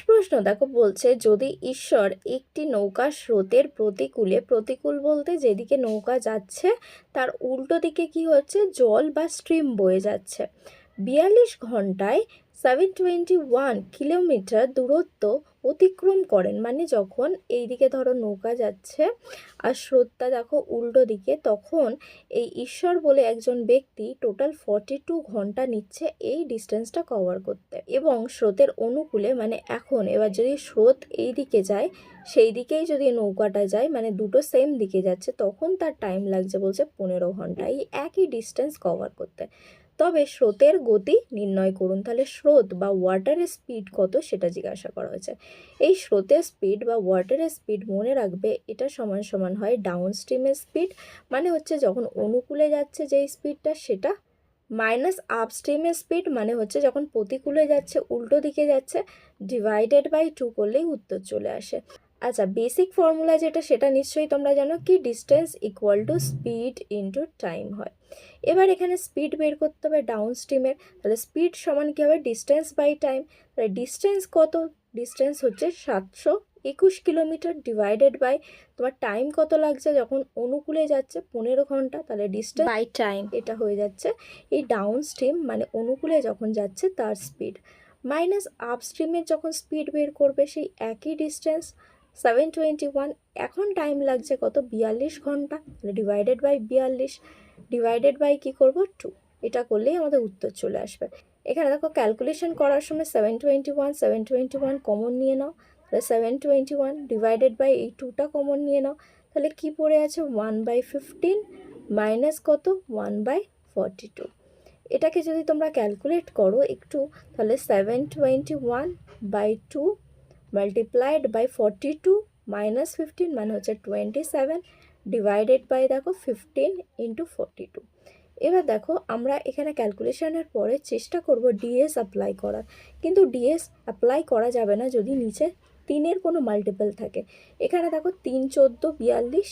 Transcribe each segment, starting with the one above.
প্রশ্ন দেখো বলছে, যদি ঈশ্বর একটি নৌকা স্রোতের প্রতিকূলে, প্রতিকূল বলতে যেদিকে নৌকা যাচ্ছে তার উল্টো দিকে কি হচ্ছে, জল বা স্ট্রিম বয়ে যাচ্ছে, 42 ঘন্টায় 721 কিলোমিটার দূরত্ব অতিক্রম করেন, মানে যখন এইদিকে ধরো নৌকা যাচ্ছে আর স্রোতটা দেখো উল্টো দিকে, তখন এই ঈশ্বর বলে একজন ব্যক্তি টোটাল 42 ঘন্টা নিচ্ছে এই ডিস্টেন্সটা কভার করতে। এবং স্রোতের অনুকূলে, মানে এখন এবার যদি স্রোত এই দিকে যায়, সেই দিকেই যদি নৌকাটা যায়, মানে দুটো সেম দিকে যাচ্ছে, তখন তার টাইম লাগছে বলছে 15 ঘন্টা এই একই ডিস্টেন্স কভার করতে। তবে স্রোতের গতি নির্ণয় করুন। তাহলে স্রোত বা ওয়াটারের স্পিড কত সেটা জিজ্ঞাসা করা হয়েছে। এই স্রোতের স্পিড বা ওয়াটারের স্পিড মনে রাখবে, এটা সমান সমান হয় ডাউন স্ট্রিমের স্পিড, মানে হচ্ছে যখন অনুকূলে যাচ্ছে যেই স্পিডটা সেটা, মাইনাস আপস্ট্রিমের স্পিড, মানে হচ্ছে যখন প্রতিকূলে যাচ্ছে উল্টো দিকে যাচ্ছে, ডিভাইডেড বাই 2 করলেই উত্তর চলে আসে। আচ্ছা, বেসিক ফর্মুলা যেটা সেটা নিশ্চয়ই তোমরা জানো, কি distance equal to speed into time হয়। এবার এখানে স্পিড বের করতে হবে ডাউন স্ট্রিমের, তাহলে স্পিড সমান কী হবে, ডিস্টেন্স বাই টাইম। তাহলে ডিস্টেন্স কত, ডিস্টেন্স হচ্ছে 721 কিলোমিটার, ডিভাইডেড বাই তোমার টাইম কত লাগছে যখন অনুকূলে যাচ্ছে 15 ঘন্টা, তাহলে ডিস্টেন্স বাই টাইম এটা হয়ে যাচ্ছে এই ডাউন স্ট্রিম মানে অনুকূলে যখন যাচ্ছে তার স্পিড, মাইনাস আপ স্ট্রিমের যখন স্পিড বের করবে সেই একই ডিস্টেন্স 721, এখন টাইম লাগছে কত, 42 ঘন্টা, তাহলে ডিভাইডেড বাই 42, ডিভাইডেড বাই কী করবো 2, এটা করলেই আমাদের উত্তর চলে আসবে। এখানে দেখো ক্যালকুলেশন করার সময় 721 কমন নিয়ে নাও, তাহলে 721 ডিভাইডেড বাই এই 2টা কমন নিয়ে নাও, তাহলে কি পড়ে আছে 1/15 মাইনাস কত 1/42। এটাকে যদি তোমরা ক্যালকুলেট করো একটু, তাহলে 721/2 মাল্টিপ্লাইড বাই 42 মাইনাস 15 মানে হচ্ছে 27, ডিভাইডেড বাই দেখো 15 ইন্টু 42। এবার দেখো আমরা এখানে ক্যালকুলেশনের পরে চেষ্টা করব ডিএস অ্যাপ্লাই করার, কিন্তু ডিএস অ্যাপ্লাই করা যাবে না যদি নিচে 3-এর কোনো মাল্টিপল থাকে। এখানে দেখো 3 14 42,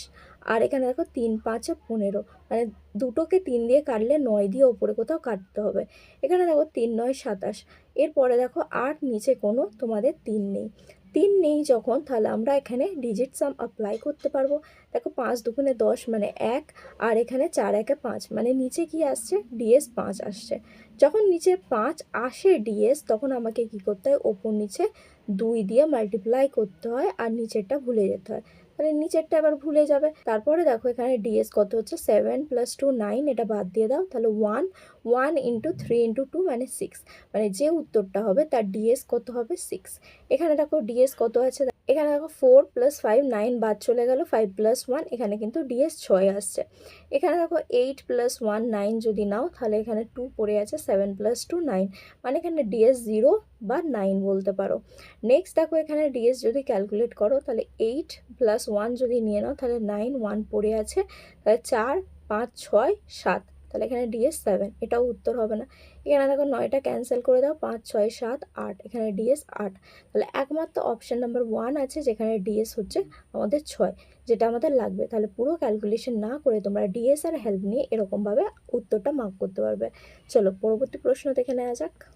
আর এখানে দেখো 3 5 15, মানে দুটোকে 3 দিয়ে কাটলে 9 দিয়ে ওপরে কোথাও কাটতে হবে। এখানে দেখো 3 9 27, এরপরে দেখো 8, নিচে কোনো তোমাদের 3 নেই। 3 নেই যখন, তাহলে আমরা এখানে ডিজিট সাম অ্যাপ্লাই করতে পারবো। দেখো 5 2 10 মানে 1, আর এখানে 4 1 5, মানে নিচে কি আসছে, ডিএস 5 আসছে। যখন নিচে 5 আসে ডিএস, তখন আমাকে কি করতে হয়, ওপর নিচে 2 দিয়ে মাল্টিপ্লাই করতে হয় আর নিচেরটা ভুলে যেতে হয়। তাহলে নিচেরটা এবার ভুলে যাবে। তারপরে দেখো এখানে ডিএস কত হচ্ছে, 7 + 2 9, এটা বাদ দিয়ে দাও, তাহলে 1 1 × 3 × 2 মানে 6, মানে যে উত্তরটা হবে তার ডিএস কত হবে 6। এখানে দেখো ডিএস কত আছে, এখানে দেখো 4 + 5 9 বাদ চলে গেল, 5 + 1, এখানে কিন্তু ডিএস 6 আসছে। এখানে দেখো 8 + 1 9 যদি নাও, তাহলে এখানে 2 পড়ে আছে, 7 + 2 9, মানে এখানে ডিএস 0 বা 9 বলতে পারো। নেক্সট দেখো এখানে ডিএস যদি ক্যালকুলেট করো, তাহলে 8 + 1 যদি নিয়ে নাও, তাহলে 9 1 পড়ে আছে, তাহলে 4 5 6 7, তাহলে এখানে ডিএস 7, এটাও উত্তর হবে না। এখানে দেখো 9টা ক্যান্সেল করে দাও, 5 6 7 8, এখানে ডিএস 8, তাহলে একমাত্র অপশান নাম্বার 1 আছে যেখানে ডিএস হচ্ছে আমাদের 6, যেটা আমাদের লাগবে। তাহলে পুরো ক্যালকুলেশন না করে তোমরা ডিএস আর হেল্প নিয়ে এরকমভাবে উত্তরটা মার্ক করতে পারবে। চলো পরবর্তী প্রশ্ন দেখে নেওয়া যাক।